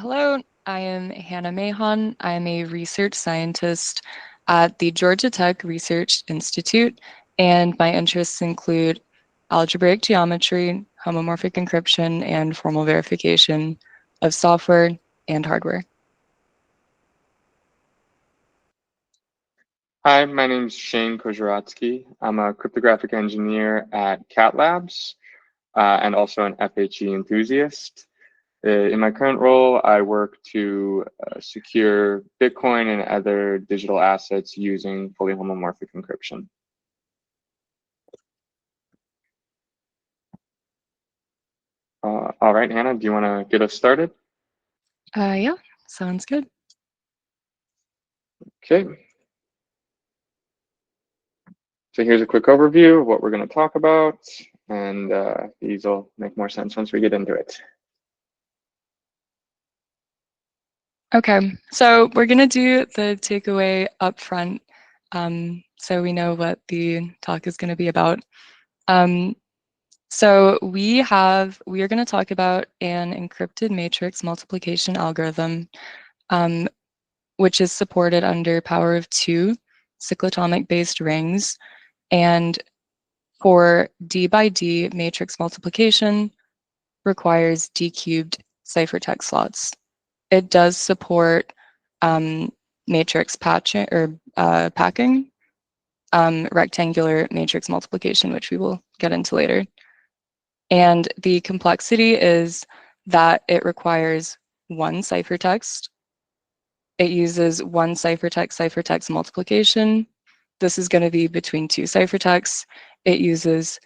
Hello, I am Hannah Mahon. I am a research scientist at the Georgia Tech Research Institute, and my interests include algebraic geometry, homomorphic encryption, and formal verification of software and hardware. Hi, my name is Shane Kosieradzki. I'm a cryptographic engineer at Cat Labs and also an FHE enthusiast. In my current role, I work to secure Bitcoin and other digital assets using fully homomorphic encryption. All right, Hannah, do you want to get us started? Yeah, sounds good. Okay. So here's a quick overview of what we're going to talk about, and these will make more sense once we get into it. Okay, so we're going to do the takeaway up front so we know what the talk is going to be about. So we are going to talk about an encrypted matrix multiplication algorithm, which is supported under power of 2 cyclotomic-based rings. And for D by D matrix multiplication requires D-cubed ciphertext slots. It does support matrix patching or packing, rectangular matrix multiplication, which we will get into later. And the complexity is that it requires one ciphertext. It uses one ciphertext multiplication. This is going to be between two ciphertexts. It uses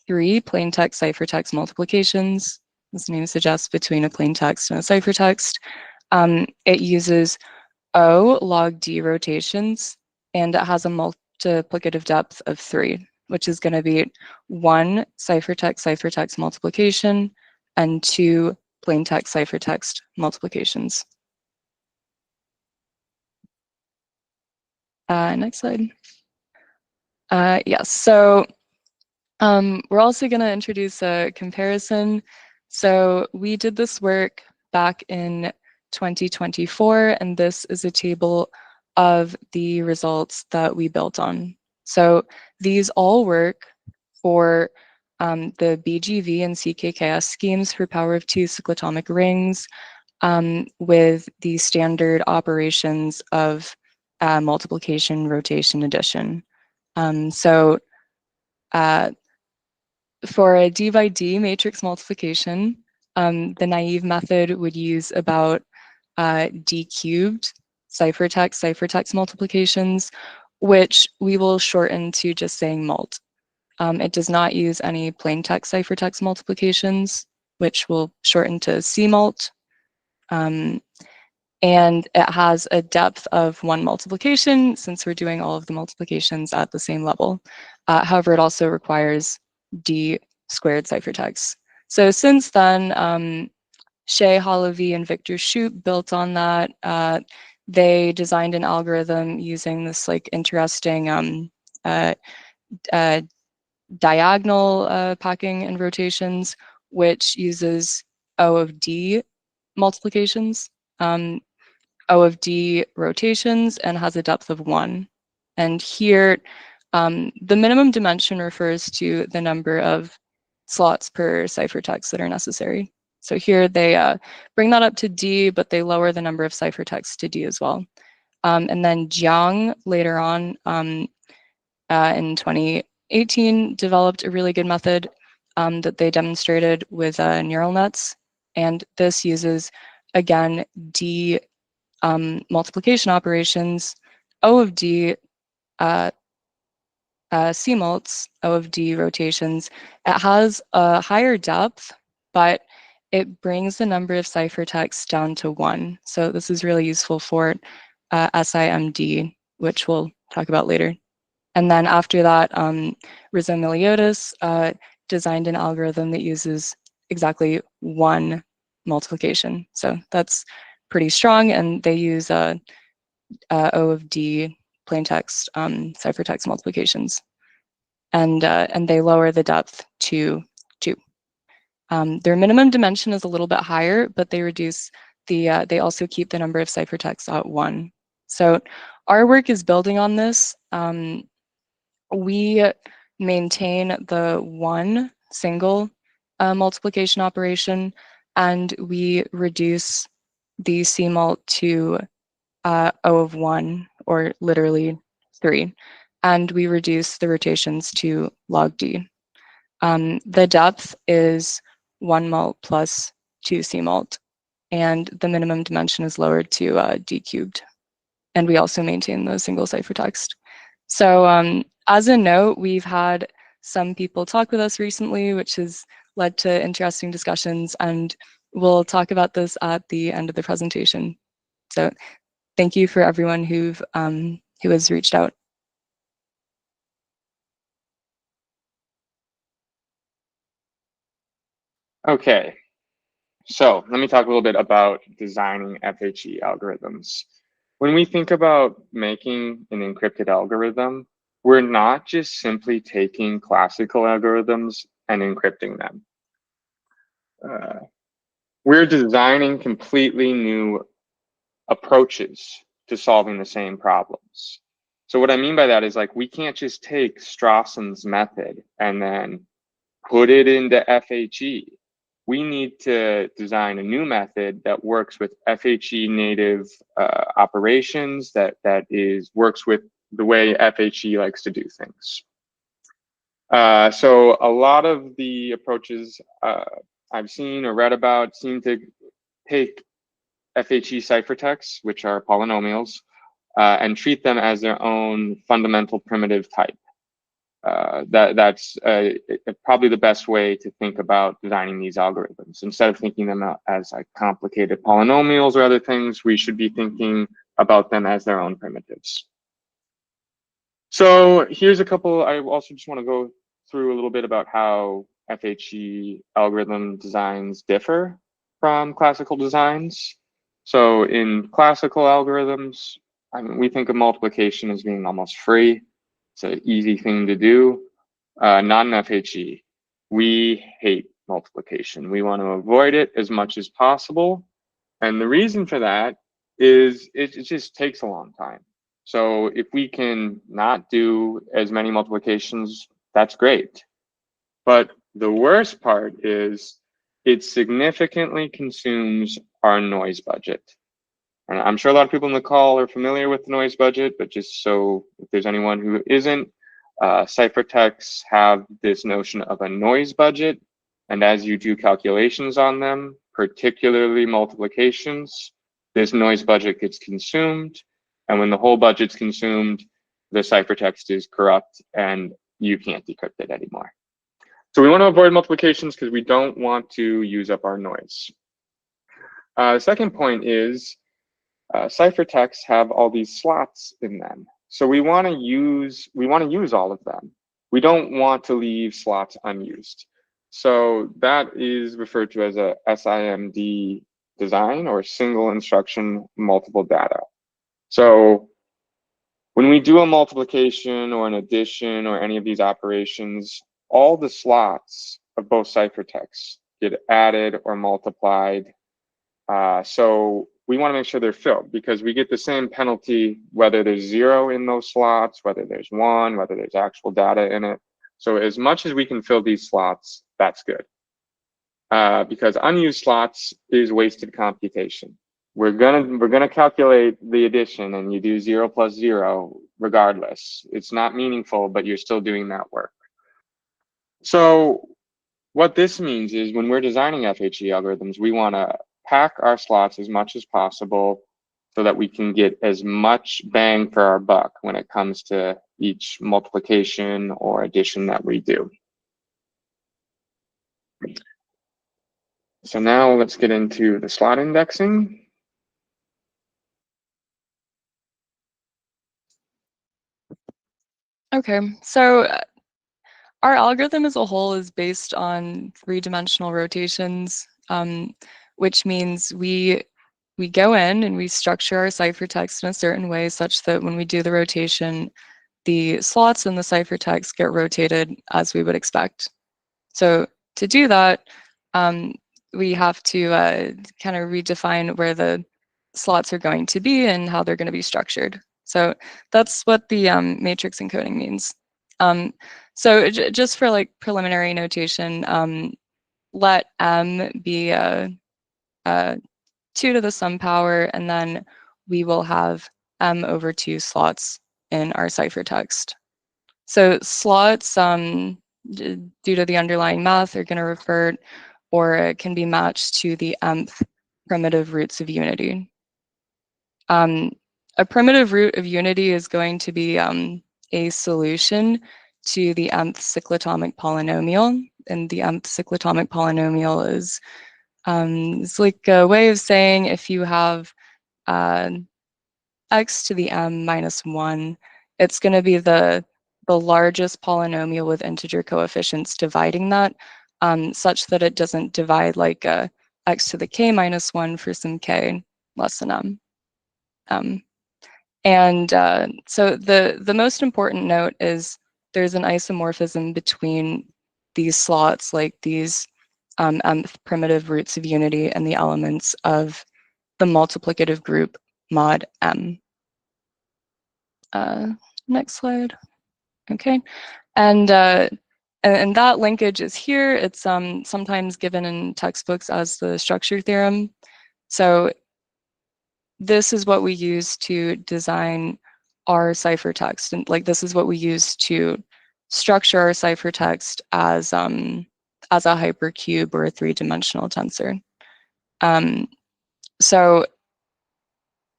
3 plaintext ciphertext multiplications. This name suggests between a plaintext and a ciphertext. It uses O log D rotations, and it has a multiplicative depth of 3, which is going to be 1 ciphertext multiplication and 2 plaintext ciphertext multiplications. Next slide. Yes, so we're also going to introduce a comparison. So we did this work back in 2024, and this is a table of the results that we built on. So these all work for the BGV and CKKS schemes for power of 2 cyclotomic rings with the standard operations of multiplication, rotation, addition. So for a D by D matrix multiplication, the naive method would use about D cubed ciphertext multiplications, which we will shorten to just saying mult. It does not use any plaintext ciphertext multiplications, which we'll shorten to CMult. And it has a depth of 1 multiplication since we're doing all of the multiplications at the same level. However, it also requires D squared ciphertext. So since then, Shea, Holovy, and Victor Shoup built on that. They designed an algorithm using this like interesting diagonal packing and rotations, which uses O of D multiplications, O of D rotations, and has a depth of 1. And here, the minimum dimension refers to the number of slots per ciphertext that are necessary. So here they bring that up to D, but they lower the number of ciphertexts to D as well. And then Jiang later on in 2018 developed a really good method that they demonstrated with neural nets. And this uses, again, D multiplication operations, O of D CMults, O of D rotations. It has a higher depth, but it brings the number of ciphertexts down to 1. So this is really useful for SIMD, which we'll talk about later. And then after that, Rizzo-Meliotis designed an algorithm that uses exactly 1 multiplication. So that's pretty strong, and they use O of D plaintext ciphertext multiplications, and they lower the depth to 2. Their minimum dimension is a little bit higher, but they reduce they also keep the number of ciphertexts at 1. So our work is building on this. We maintain the 1 single multiplication operation, and we reduce the CMUL to O of 1, or literally 3. And we reduce the rotations to log D. The depth is 1 mult plus 2 CMULT, and the minimum dimension is lowered to D cubed. And we also maintain the single ciphertext. So as a note, we've had some people talk with us recently, which has led to interesting discussions, and we'll talk about this at the end of the presentation. So thank you for everyone who has reached out. Okay, so let me talk a little bit about designing FHE algorithms. When we think about making an encrypted algorithm, we're not just simply taking classical algorithms and encrypting them. We're designing completely new approaches to solving the same problems. So what I mean by that is, like, we can't just take Strawson's method and then put it into FHE. We need to design a new method that works with FHE native operations, that works with the way FHE likes to do things. So a lot of the approaches I've seen or read about seem to take FHE ciphertexts, which are polynomials, and treat them as their own fundamental primitive type. That's probably the best way to think about designing these algorithms. Instead of thinking them as like complicated polynomials or other things, we should be thinking about them as their own primitives. So here's a couple. I also just want to go through a little bit about how FHE algorithm designs differ from classical designs. So in classical algorithms, I mean, we think of multiplication as being almost free. It's an easy thing to do. Not in FHE. We hate multiplication. We want to avoid it as much as possible. And the reason for that is it just takes a long time. So if we can not do as many multiplications, that's great. But the worst part is it significantly consumes our noise budget. And I'm sure a lot of people in the call are familiar with the noise budget, but just so if there's anyone who isn't, ciphertexts have this notion of a noise budget. And as you do calculations on them, particularly multiplications, this noise budget gets consumed. And when the whole budget's consumed, the ciphertext is corrupt and you can't decrypt it anymore. So we want to avoid multiplications because we don't want to use up our noise. The second point is ciphertexts have all these slots in them. So we want to use all of them. We don't want to leave slots unused. So that is referred to as a SIMD design, or single instruction multiple data. So when we do a multiplication or an addition or any of these operations, all the slots of both ciphertexts get added or multiplied. So we want to make sure they're filled, because we get the same penalty whether there's 0 in those slots, whether there's 1, whether there's actual data in it. So as much as we can fill these slots, that's good. Because unused slots is wasted computation. We're gonna calculate the addition, and you do 0 plus 0 regardless. It's not meaningful, but you're still doing that work. So what this means is, when we're designing FHE algorithms, we want to pack our slots as much as possible so that we can get as much bang for our buck when it comes to each multiplication or addition that we do. So now let's get into the slot indexing. Okay, so our algorithm as a whole is based on 3-dimensional rotations, which means we go in and we structure our ciphertext in a certain way such that when we do the rotation, the slots in the ciphertext get rotated as we would expect. So to do that, we have to kind of redefine where the slots are going to be and how they're going to be structured. So that's what the matrix encoding means. So just for like preliminary notation, let m be a 2 to the some power, and then we will have m over 2 slots in our ciphertext. So slots, due to the underlying math, are going to refer, or it can be matched to the mth primitive roots of unity. A primitive root of unity is going to be a solution to the mth cyclotomic polynomial, and the mth cyclotomic polynomial is it's like a way of saying if you have x to the m minus 1, it's going to be the largest polynomial with integer coefficients dividing that, such that it doesn't divide like x to the k minus 1 for some k less than m. So the most important note is there's an isomorphism between these slots, like these mth primitive roots of unity, and the elements of the multiplicative group mod m. Next slide. Okay, and that linkage is here. It's sometimes given in textbooks as the structure theorem. So this is what we use to design our ciphertext, and like this is what we use to structure our ciphertext as a hypercube or a three-dimensional tensor. So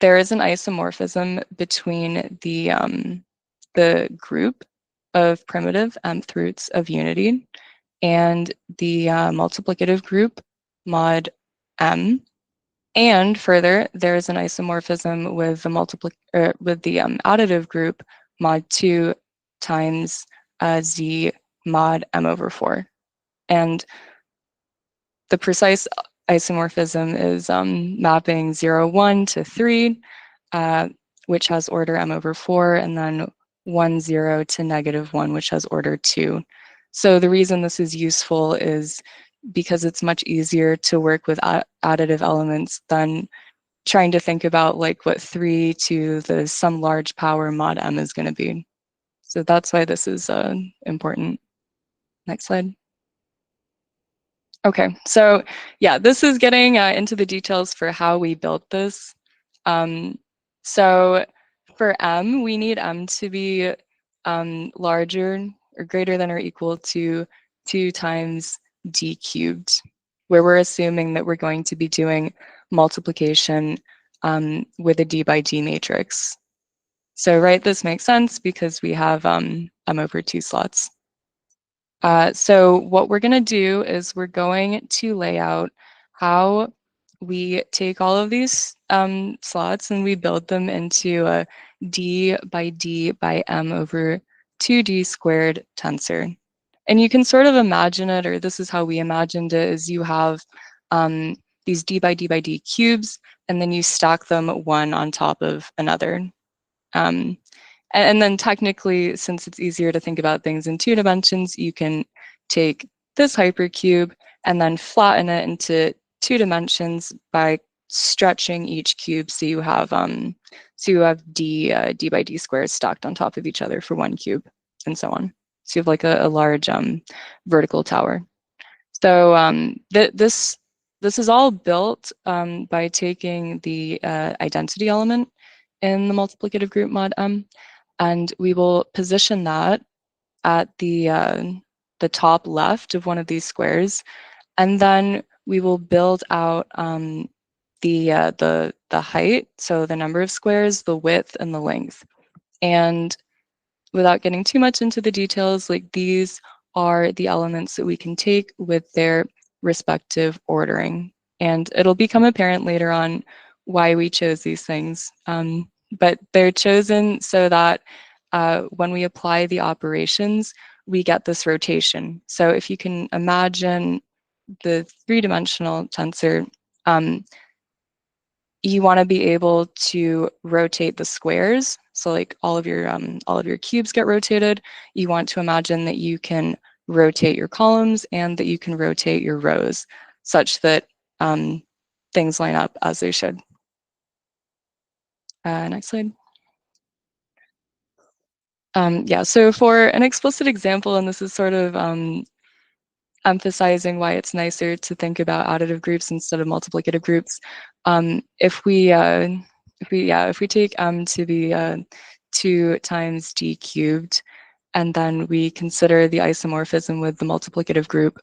there is an isomorphism between the group of primitive mth roots of unity and the multiplicative group mod m. And further, there is an isomorphism with the additive group mod 2 times z mod m over 4. And the precise isomorphism is mapping 0, 1 to 3, which has order m over 4, and then 1, 0 to -1, which has order 2. So the reason this is useful is because it's much easier to work with additive elements than trying to think about like what 3 to the some large power mod m is going to be. So that's why this is important. Next slide. Okay, so yeah, this is getting into the details for how we built this. So for m, we need m to be larger or greater than or equal to 2 times d cubed, where we're assuming that we're going to be doing multiplication with a d by d matrix. So right, this makes sense because we have m over 2 slots. So what we're going to do is we're going to lay out how we take all of these slots and we build them into a d by m over 2d squared tensor. And you can sort of imagine it, or this is how we imagined it, is you have these d by d cubes, and then you stack them one on top of another. And then technically, since it's easier to think about things in 2 dimensions, you can take this hypercube and then flatten it into 2 dimensions by stretching each cube, so you have d by d squares stacked on top of each other for 1 cube, and so on. So you have like a large vertical tower. So this is all built by taking the identity element in the multiplicative group mod m, and we will position that at the top left of one of these squares, and then we will build out the height, so the number of squares, the width, and the length. And without getting too much into the details, like these are the elements that we can take with their respective ordering. And it'll become apparent later on why we chose these things. But they're chosen so that when we apply the operations, we get this rotation. So if you can imagine the three-dimensional tensor, you want to be able to rotate the squares. So like all of your cubes get rotated. You want to imagine that you can rotate your columns and that you can rotate your rows. such that things line up as they should. Next slide. Yeah, so for an explicit example, and this is sort of emphasizing why it's nicer to think about additive groups instead of multiplicative groups. If we take m to the 2 times d cubed, and then we consider the isomorphism with the multiplicative group,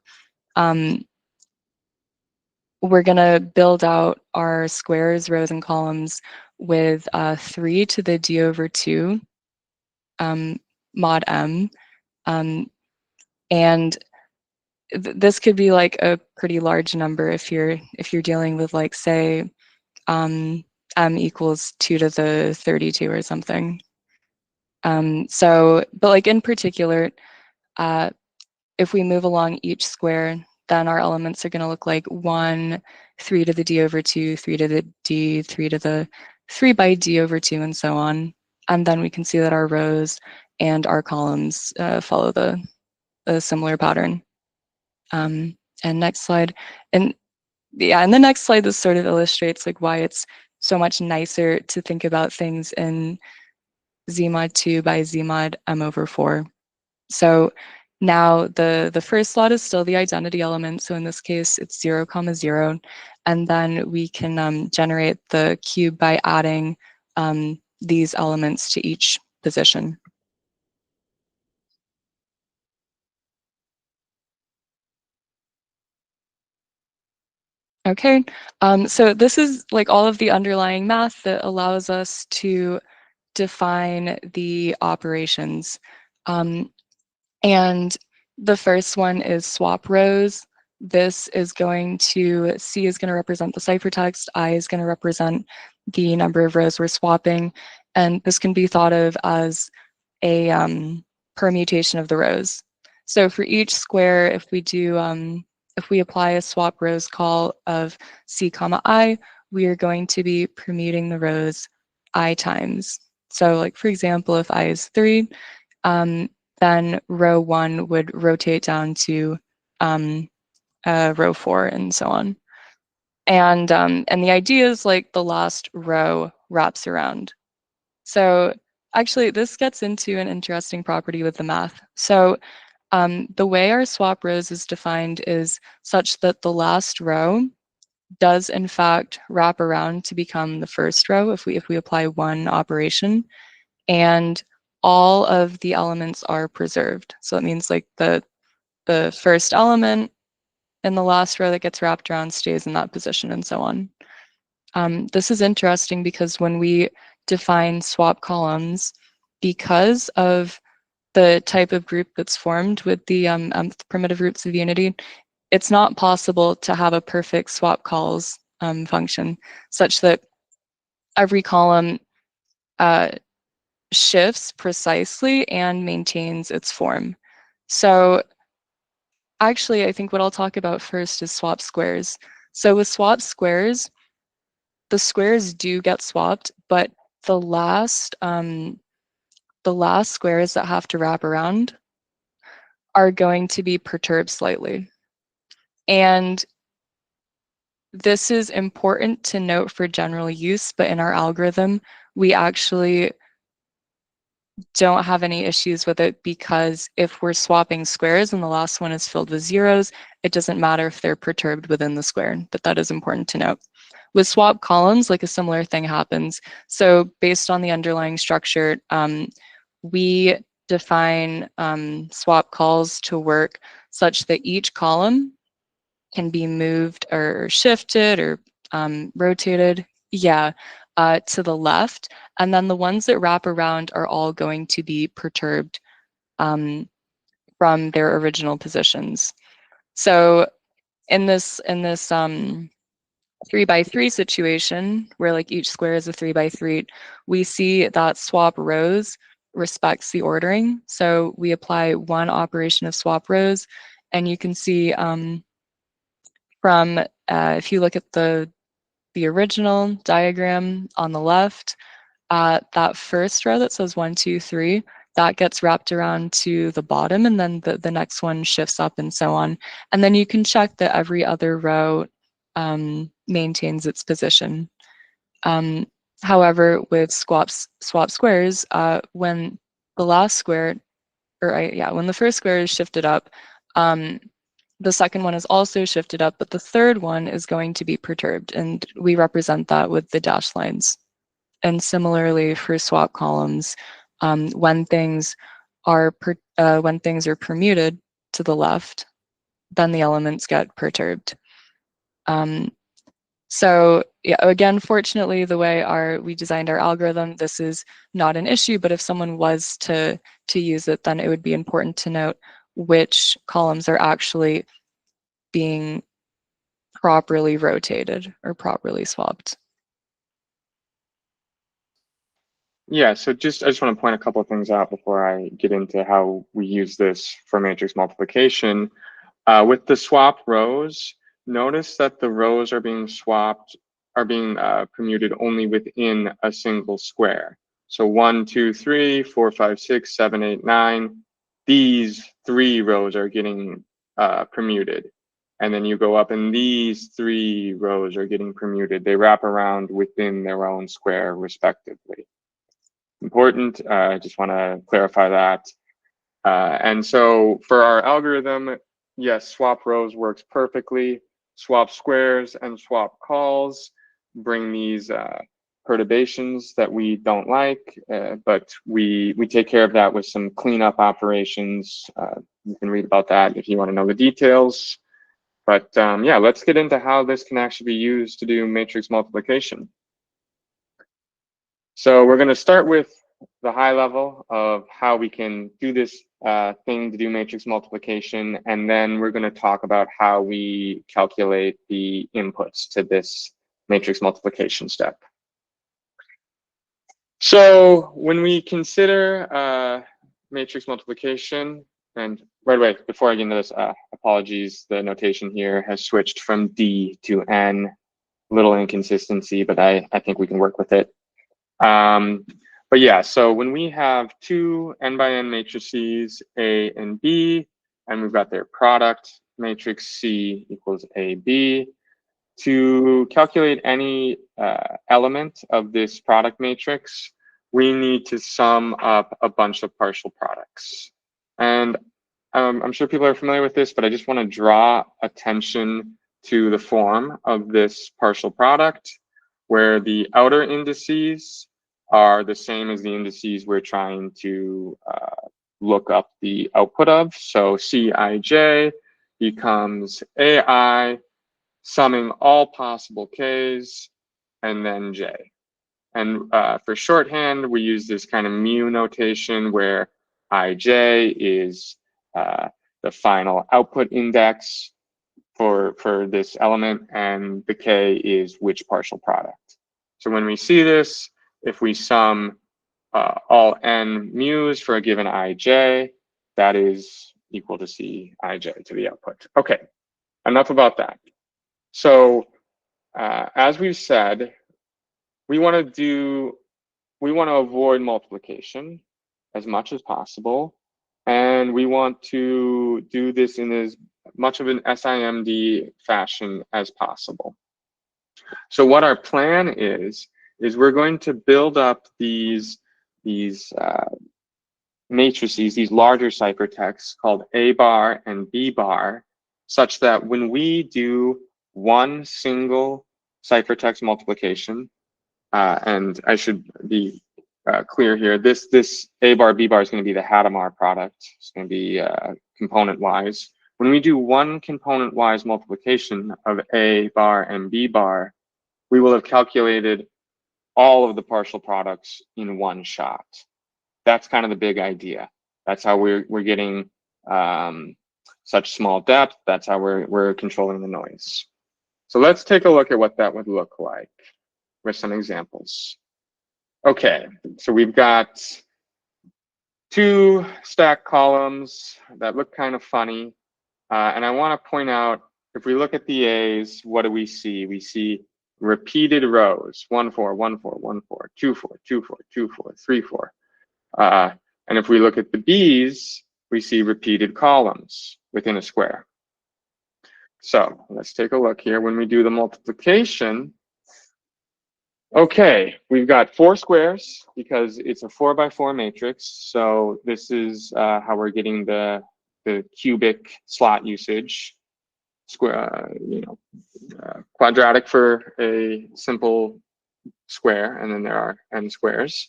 we're going to build out our squares, rows, and columns with 3 to the d over 2 mod m. And this could be like a pretty large number if you're dealing with, like, say m equals 2 to the 32 or something. But like in particular, if we move along each square, then our elements are going to look like 1, 3 to the d over 2, 3 to the d, 3 to the 3 by d over 2, and so on. And then we can see that our rows and our columns follow a similar pattern. And next slide. And yeah, in the next slide, this sort of illustrates like why it's so much nicer to think about things in z mod 2 by z mod m over 4. So now the first slot is still the identity element. So in this case, it's 0, 0. And then we can generate the cube by adding these elements to each position. Okay, so this is like all of the underlying math that allows us to define the operations. And the first one is swap rows. This is going to, C is going to represent the ciphertext, I is going to represent the number of rows we're swapping, and this can be thought of as a permutation of the rows. So for each square, if we apply a swap rows call of C comma I, we are going to be permuting the rows I times. So like, for example, if I is 3, then row 1 would rotate down to row 4 and so on. And the idea is like the last row wraps around. So actually, this gets into an interesting property with the math. So the way our swap rows is defined is such that the last row does in fact wrap around to become the first row if we apply one operation, and all of the elements are preserved. So it means like the first element in the last row that gets wrapped around stays in that position and so on. This is interesting because when we define swap columns, because of the type of group that's formed with the mth primitive roots of unity, it's not possible to have a perfect swap calls function such that every column shifts precisely and maintains its form. So actually, I think what I'll talk about first is swap squares. So with swap squares, the squares do get swapped, but the last squares that have to wrap around are going to be perturbed slightly. And this is important to note for general use, but in our algorithm, we actually don't have any issues with it, because if we're swapping squares and the last one is filled with zeros, it doesn't matter if they're perturbed within the square, but that is important to note. With swap columns, like a similar thing happens. So based on the underlying structure, we define swap calls to work such that each column can be moved or shifted or rotated, to the left. And then the ones that wrap around are all going to be perturbed from their original positions. So in this 3 by 3 situation, where like each square is a 3 by 3, we see that swap rows respects the ordering. So we apply one operation of swap rows, and you can see from if you look at the original diagram on the left, that first row that says 1, 2, 3, that gets wrapped around to the bottom, and then the next one shifts up and so on. And then you can check that every other row maintains its position. However, with swap squares, when the last square, when the first square is shifted up, the second one is also shifted up, but the third one is going to be perturbed, and we represent that with the dashed lines. And similarly for swap columns, when things are permuted to the left, then the elements get perturbed. So yeah, again, fortunately, the way we designed our algorithm, this is not an issue, but if someone was to use it, then it would be important to note which columns are actually being properly rotated or properly swapped. Yeah, so I just want to point a couple of things out before I get into how we use this for matrix multiplication. With the swap rows, notice that the rows are being permuted only within a single square. So 1, 2, 3, 4, 5, 6, 7, 8, 9. These 3 rows are getting permuted. And then you go up and these 3 rows are getting permuted. They wrap around within their own square respectively. Important, I just want to clarify that. And so for our algorithm, yes, swap rows works perfectly. Swap squares and swap calls bring these perturbations that we don't like, but we take care of that with some cleanup operations. You can read about that if you want to know the details. But yeah, let's get into how this can actually be used to do matrix multiplication. So we're going to start with the high level of how we can do this thing to do matrix multiplication, and then we're going to talk about how we calculate the inputs to this matrix multiplication step. So when we consider matrix multiplication, and by the way, before I get into this, apologies, the notation here has switched from D to N. Little inconsistency, but I think we can work with it. But yeah, so when we have 2 n by n matrices, A and B, and we've got their product, matrix C equals AB, to calculate any element of this product matrix, we need to sum up a bunch of partial products. And I'm sure people are familiar with this, but I just want to draw attention to the form of this partial product, where the outer indices are the same as the indices we're trying to look up the output of. So Cij becomes Ai, summing all possible Ks, and then J. And for shorthand, we use this kind of mu notation where Ij is the final output index for this element, and the K is which partial product. So when we see this, if we sum all n mu's for a given ij, that is equal to Cij to the output. Okay, enough about that. So as we've said, we want to avoid multiplication as much as possible, and we want to do this in as much of an SIMD fashion as possible. So what our plan is we're going to build up these matrices, these larger ciphertexts called A bar and B bar, such that when we do one single ciphertext multiplication, and I should be clear here, this A bar, B bar is going to be the Hadamard product. It's going to be component-wise. When we do one component-wise multiplication of A bar and B bar, we will have calculated all of the partial products in one shot. That's kind of the big idea. That's how we're getting such small depth. That's how we're controlling the noise. So let's take a look at what that would look like with some examples. Okay, so we've got 2 stacked columns that look kind of funny. And I want to point out, if we look at the A's, what do we see? We see repeated rows, 1, 4, 1, 4, 1, 4, 2, 4, 2, 4, 2, 4, 3, 4. And if we look at the B's, we see repeated columns within a square. So let's take a look here. When we do the multiplication, okay, we've got 4 squares because it's a 4 by 4 matrix. So this is how we're getting the cubic slot usage. Square, quadratic for a simple square, and then there are n squares.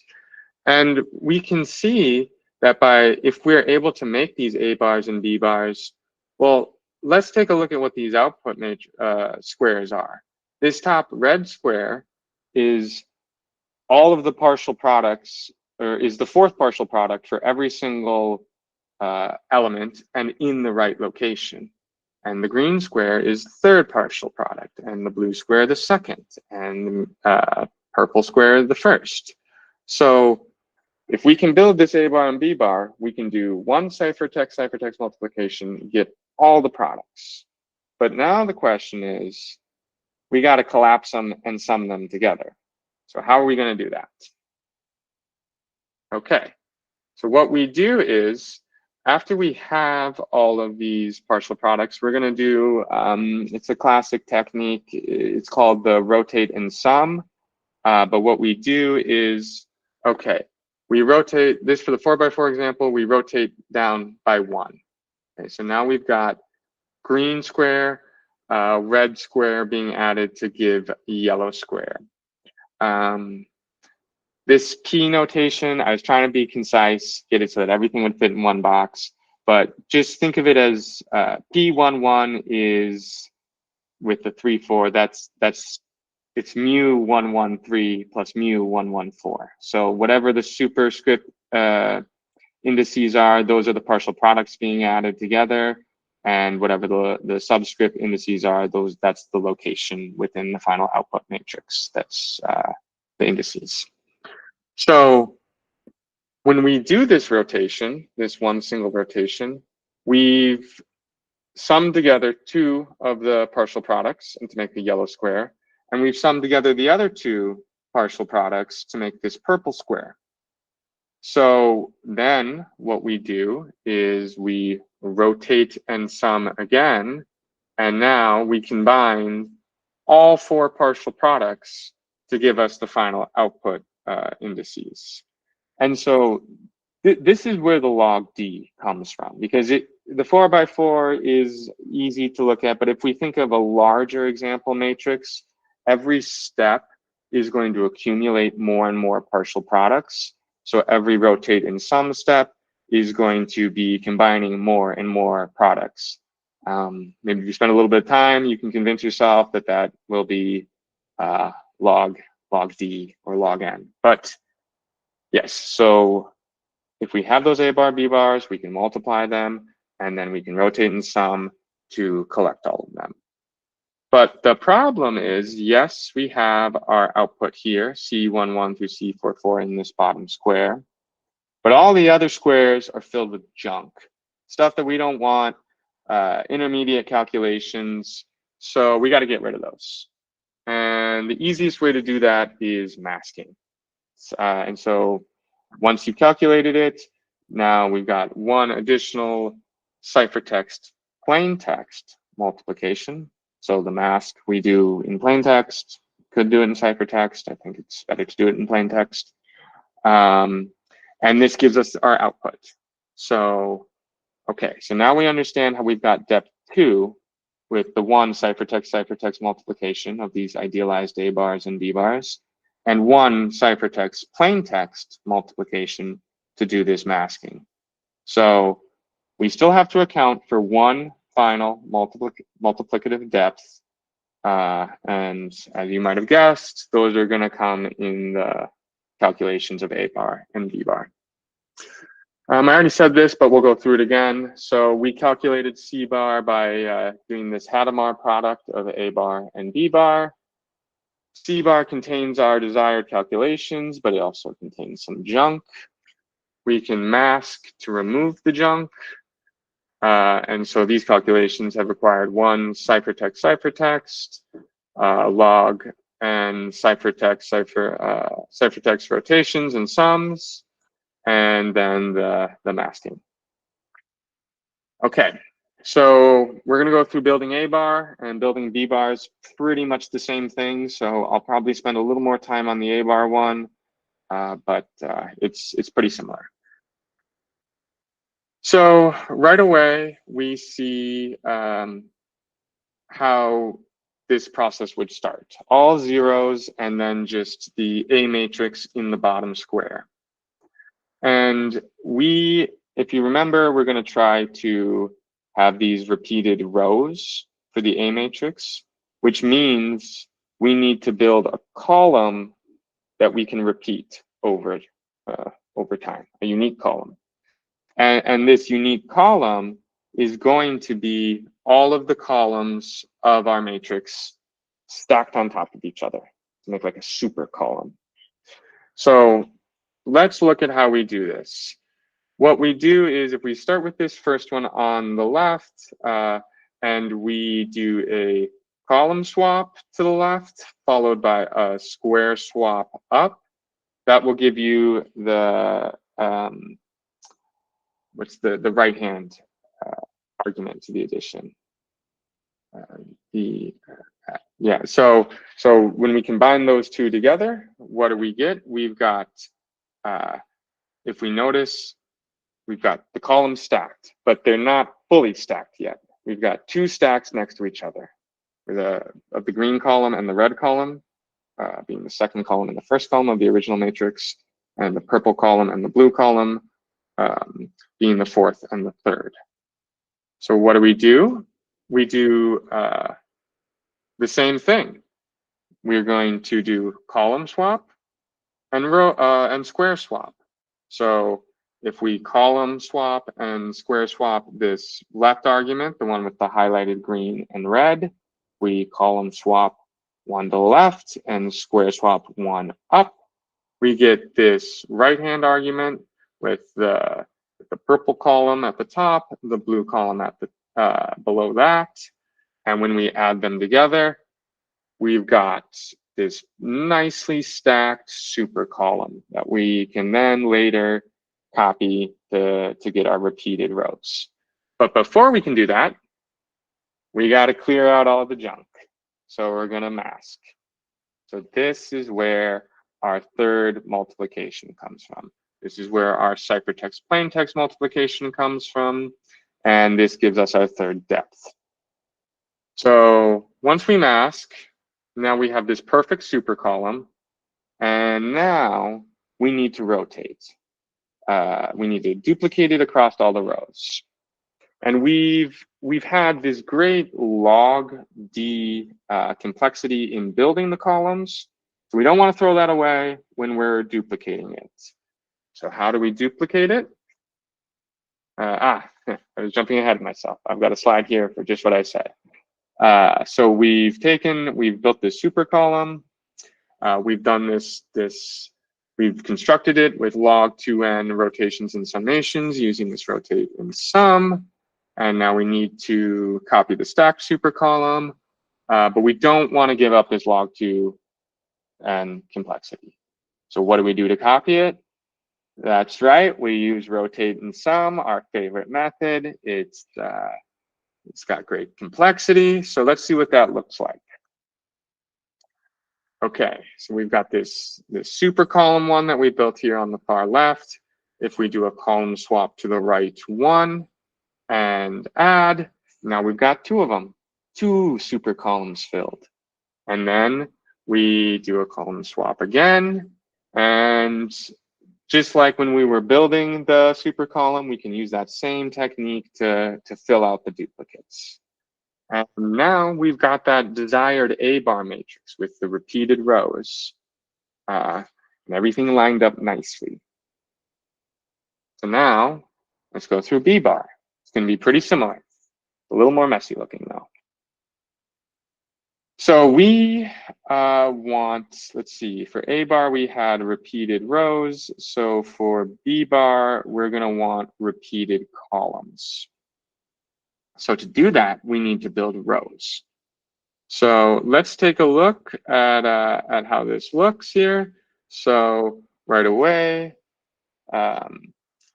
And we can see that if we're able to make these A bars and B bars, well, let's take a look at what these output squares are. This top red square is all of the partial products, or is the 4th partial product for every single element and in the right location. And the green square is the 3rd partial product, and the blue square the 2nd, and the purple square the 1st. So if we can build this A bar and B bar, we can do one ciphertext multiplication, get all the products. But now the question is, we got to collapse them and sum them together. So how are we going to do that? Okay, so what we do is, after we have all of these partial products, we're going to do, it's a classic technique. It's called the rotate and sum. But what we do is, okay, we rotate this for the 4 by 4 example, we rotate down by 1. Okay, so now we've got green square, red square being added to give yellow square. This P notation, I was trying to be concise, get it so that everything would fit in one box, but just think of it as P11 is with the 3, 4, it's mu113 plus mu114. So whatever the superscript indices are, those are the partial products being added together, and whatever the subscript indices are, that's the location within the final output matrix. That's the indices. So when we do this rotation, this one single rotation, we've summed together 2 of the partial products and to make the yellow square, and we've summed together the other 2 partial products to make this purple square. So then what we do is we rotate and sum again, and now we combine all 4 partial products to give us the final output indices. And so this is where the log D comes from, because the 4 by 4 is easy to look at, but if we think of a larger example matrix, every step is going to accumulate more and more partial products. So every rotate and sum step is going to be combining more and more products. Maybe if you spend a little bit of time, you can convince yourself that that will be log D or log N. But yes, so if we have those A bar, B bars, we can multiply them, and then we can rotate and sum to collect all of them. But the problem is, yes, we have our output here, C11 through C44 in this bottom square, but all the other squares are filled with junk, stuff that we don't want, intermediate calculations, so we got to get rid of those. And the easiest way to do that is masking. And so once you've calculated it, now we've got one additional ciphertext plaintext multiplication. So the mask we do in plaintext, could do it in ciphertext. I think it's better to do it in plaintext. And this gives us our output. So, okay, so now we understand how we've got depth 2 with the one ciphertext multiplication of these idealized A bars and B bars, and one ciphertext plaintext multiplication to do this masking. So we still have to account for one final multiplicative depth. And as you might have guessed, those are going to come in the calculations of A bar and B bar. I already said this, but we'll go through it again. So we calculated C bar by doing this Hadamard product of A bar and B bar. C bar contains our desired calculations, but it also contains some junk. We can mask to remove the junk. And so these calculations have required one ciphertext, log, and ciphertext rotations and sums. and then the masking. Okay, so we're going to go through building A bar, and building B bar is pretty much the same thing. So I'll probably spend a little more time on the A bar one, but it's pretty similar. So right away, we see how this process would start. All zeros and then just the A matrix in the bottom square. And if you remember, we're going to try to have these repeated rows for the A matrix, which means we need to build a column that we can repeat over time, a unique column. And this unique column is going to be all of the columns of our matrix stacked on top of each other to make like a super column. So let's look at how we do this. What we do is if we start with this first one on the left, and we do a column swap to the left, followed by a square swap up, that will give you the what's the right hand argument to the addition. Yeah, so when we combine those two together, what do we get? We've got, if we notice, we've got the columns stacked, but they're not fully stacked yet. We've got two stacks next to each other, of the green column and the red column, being the second column and the first column of the original matrix, and the purple column and the blue column being the fourth and the third. So what do? We do the same thing. We're going to do column swap and row and square swap. So if we column swap and square swap this left argument, the one with the highlighted green and red, we column swap one to the left and square swap one up. We get this right-hand argument with the purple column at the top, the blue column at the below that. And when we add them together, we've got this nicely stacked super column that we can then later copy to get our repeated rows. But before we can do that, we got to clear out all the junk. So we're going to mask. So this is where our third multiplication comes from. This is where our ciphertext plaintext multiplication comes from. And this gives us our third depth. So once we mask, now we have this perfect super column. And now we need to rotate. We need to duplicate it across all the rows. And we've had this great log D complexity in building the columns. So we don't want to throw that away when we're duplicating it. So how do we duplicate it? I was jumping ahead of myself. I've got a slide here for just what I said. So we've built this super column. We've done we've constructed it with log 2n rotations and summations using this rotate and sum. And now we need to copy the stacked super column, but we don't want to give up this log 2n complexity. So what do we do to copy it? That's right, we use rotate and sum, our favorite method. It's got great complexity. So let's see what that looks like. Okay, so we've got this super column one that we built here on the far left. If we do a column swap to the right one and add, now we've got two of them, two super columns filled. And then we do a column swap again. And just like when we were building the super column, we can use that same technique to fill out the duplicates. And now we've got that desired A bar matrix with the repeated rows and everything lined up nicely. So now let's go through B bar. It's going to be pretty similar, a little more messy looking though. So we let's see, for A bar, we had repeated rows. So for B bar, we're going to want repeated columns. So to do that, we need to build rows. So let's take a look at how this looks here. So right away,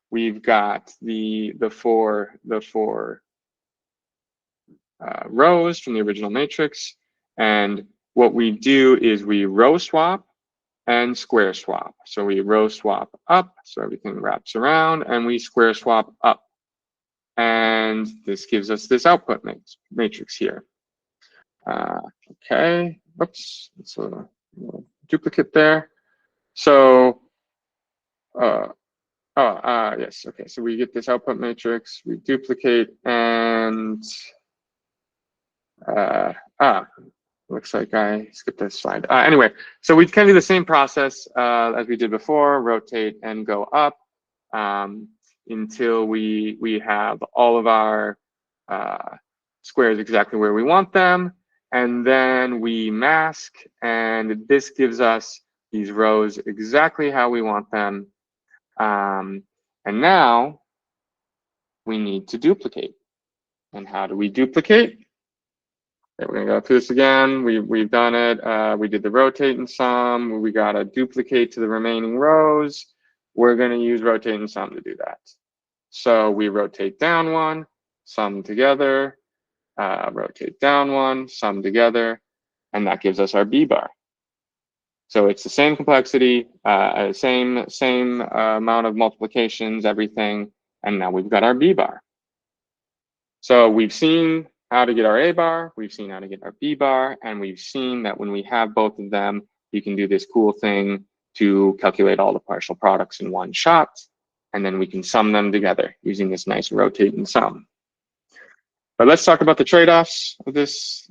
we've got the four rows from the original matrix, and what we do is we row swap and square swap. So we row swap up, so everything wraps around, and we square swap up. And this gives us this output matrix here. Okay, oops, it's a duplicate there. So, yes, okay, so we get this output matrix, we duplicate, and looks like I skipped this slide. Anyway, so we kind of do the same process as we did before, rotate and go up until we have all of our squares exactly where we want them. And then we mask, and this gives us these rows exactly how we want them. And now we need to duplicate. And how do we duplicate? Okay, we're gonna go through this again. We've done it. We did the rotate and sum. We got to duplicate to the remaining rows. We're gonna use rotate and sum to do that. So we rotate down one, sum together, rotate down one, sum together, and that gives us our B bar. So it's the same complexity, same amount of multiplications, everything, and now we've got our B bar. So we've seen how to get our A bar, we've seen how to get our B bar, and we've seen that when we have both of them, you can do this cool thing to calculate all the partial products in one shot, and then we can sum them together using this nice rotate and sum. But let's talk about the trade-offs of this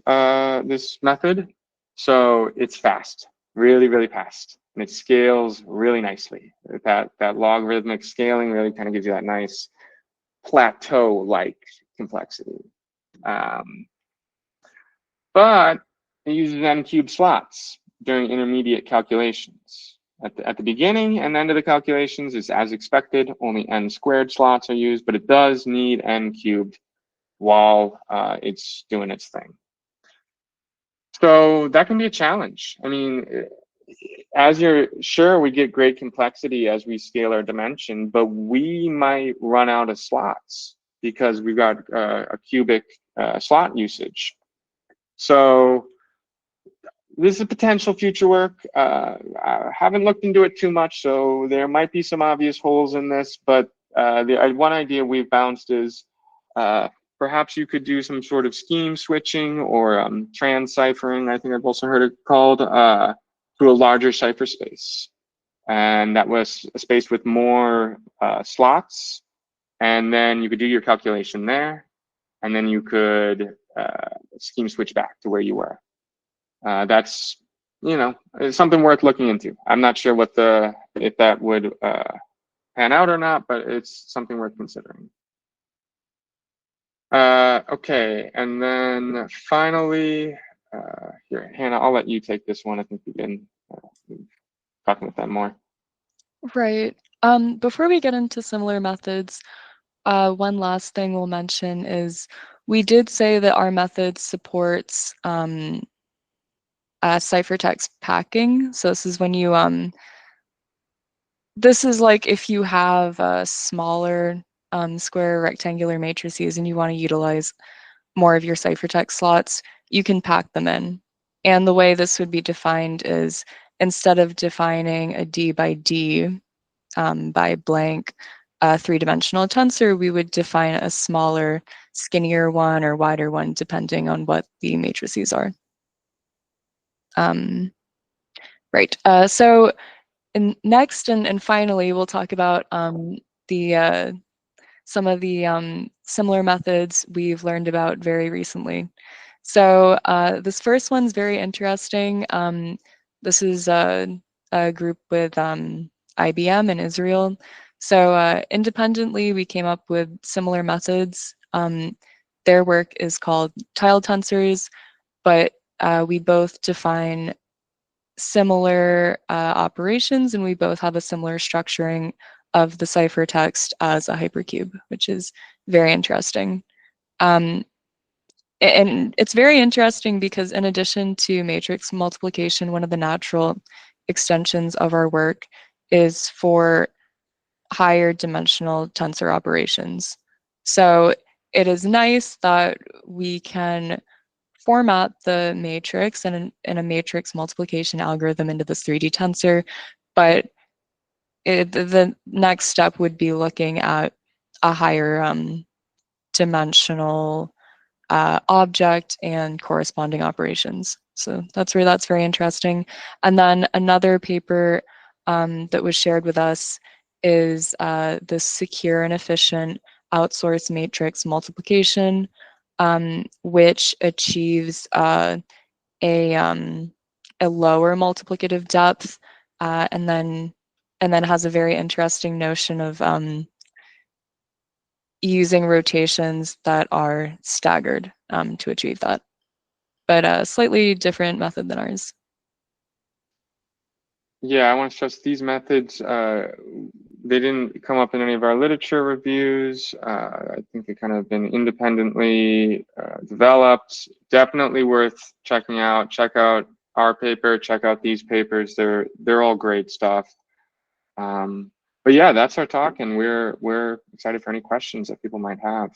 method. So it's fast, really fast, and it scales really nicely. That logarithmic scaling really kind of gives you that nice plateau-like complexity. But it uses n-cube slots during intermediate calculations. At the beginning and end of the calculations is as expected, only n-squared slots are used, but it does need n-cubed while it's doing its thing. So that can be a challenge. I mean, as you're sure, we get great complexity as we scale our dimension, but we might run out of slots because we've got a cubic slot usage. So this is potential future work. I haven't looked into it too much, so there might be some obvious holes in this, but the one idea we've bounced is perhaps you could do some sort of scheme switching or trans-ciphering, I think I've also heard it called, to a larger cipher space. And that was a space with more slots, and then you could do your calculation there, and then you could scheme switch back to where you were. That's, you know, something worth looking into. I'm not sure what if that would pan out or not, but it's something worth considering. Okay, and then finally, here, Hannah, I'll let you take this one. I think we've been talking with them more. Right. Before we get into similar methods, one last thing we'll mention is we did say that our method supports ciphertext packing. So this is when you this is like if you have smaller square rectangular matrices and you want to utilize more of your ciphertext slots, you can pack them in. And the way this would be defined is instead of defining a D by D by blank three-dimensional tensor, we would define a smaller, skinnier one or wider one depending on what the matrices are. Right. So next and finally, we'll talk about some of the similar methods we've learned about very recently. So this first one's very interesting. This is a group with IBM in Israel. So independently, we came up with similar methods. Their work is called tile tensors, but we both define similar operations, and we both have a similar structuring of the ciphertext as a hypercube, which is very interesting. And it's very interesting because in addition to matrix multiplication, one of the natural extensions of our work is for higher dimensional tensor operations. So it is nice that we can format the matrix in a matrix multiplication algorithm into this 3D tensor, but the next step would be looking at a higher dimensional object and corresponding operations. So that's where that's very interesting. And then another paper that was shared with us is the secure and efficient outsourced matrix multiplication, which achieves a lower multiplicative depth, and then has a very interesting notion of using rotations that are staggered to achieve that, but a slightly different method than ours. Yeah, I want to stress these methods, they didn't come up in any of our literature reviews. I think they kind of been independently developed. Definitely worth checking out. Check out our paper, check out these papers. They're all great stuff. But yeah, that's our talk, and we're excited for any questions that people might have.